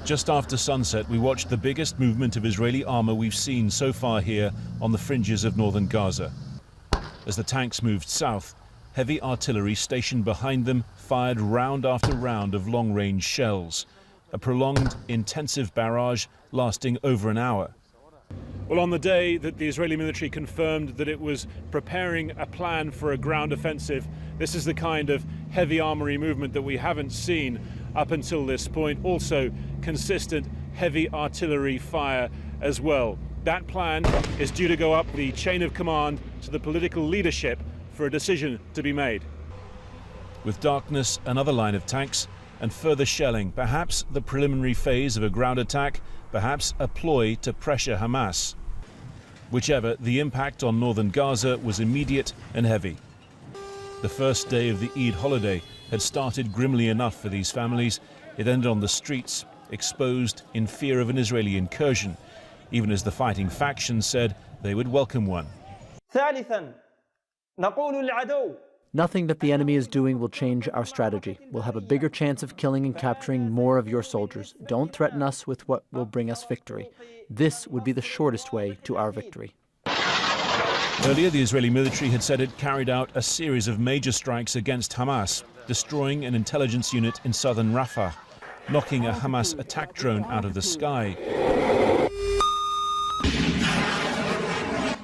Just after sunset, we watched the biggest movement of Israeli armor we've seen so far here on the fringes of northern Gaza. As the tanks moved south, heavy artillery stationed behind them fired round after round of long-range shells, a prolonged, intensive barrage lasting over an hour. Well, on the day that the Israeli military confirmed that it was preparing a plan for a ground offensive, this is the kind of heavy armory movement that we haven't seen up until this point. Also consistent heavy artillery fire as well. That plan is due to go up the chain of command to the political leadership for a decision to be made. With darkness, another line of tanks and further shelling, perhaps the preliminary phase of a ground attack, perhaps a ploy to pressure Hamas. Whichever, the impact on northern Gaza was immediate and heavy. The first day of the Eid holiday had started grimly enough for these families. It ended on the streets, exposed in fear of an Israeli incursion, even as the fighting factions said they would welcome one. Nothing that the enemy is doing will change our strategy. We'll have a bigger chance of killing and capturing more of your soldiers. Don't threaten us with what will bring us victory. This would be the shortest way to our victory. Earlier, the Israeli military had said it carried out a series of major strikes against Hamas, destroying an intelligence unit in southern Rafah, knocking a Hamas attack drone out of the sky.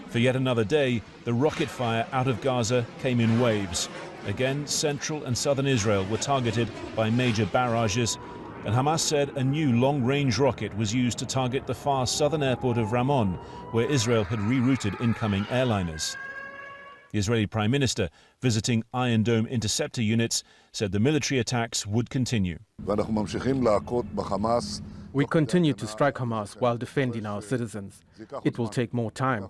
For yet another day, the rocket fire out of Gaza came in waves. Again, central and southern Israel were targeted by major barrages, and Hamas said a new long-range rocket was used to target the far southern airport of Ramon, where Israel had rerouted incoming airliners. The Israeli Prime Minister, visiting Iron Dome interceptor units, said the military attacks would continue. We continue to strike Hamas while defending our citizens. It will take more time.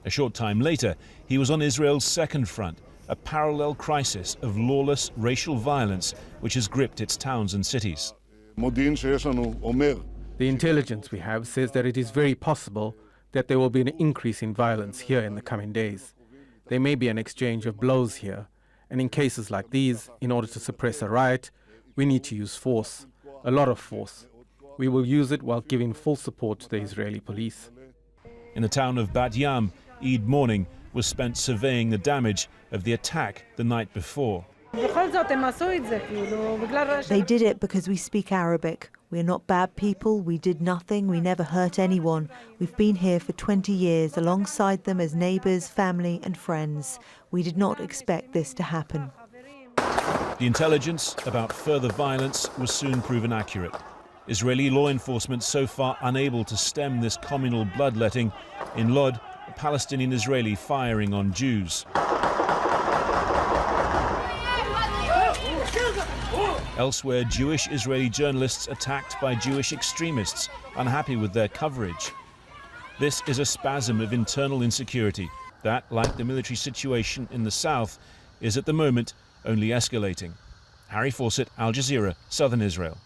A short time later, he was on Israel's second front, a parallel crisis of lawless racial violence which has gripped its towns and cities. The intelligence we have says that it is very possible that there will be an increase in violence here in the coming days. There may be an exchange of blows here, and in cases like these, in order to suppress a riot, we need to use force, a lot of force. We will use it while giving full support to the Israeli police. In the town of Bat Yam, Eid morning was spent surveying the damage of the attack the night before. They did it because we speak Arabic. We're not bad people, we did nothing, we never hurt anyone. We've been here for 20 years alongside them as neighbours, family and friends. We did not expect this to happen. The intelligence about further violence was soon proven accurate. Israeli law enforcement so far unable to stem this communal bloodletting. In Lod, a Palestinian Israeli firing on Jews. Elsewhere, Jewish Israeli journalists attacked by Jewish extremists, unhappy with their coverage. This is a spasm of internal insecurity that, like the military situation in the south, is at the moment only escalating. Harry Fawcett, Al Jazeera, Southern Israel.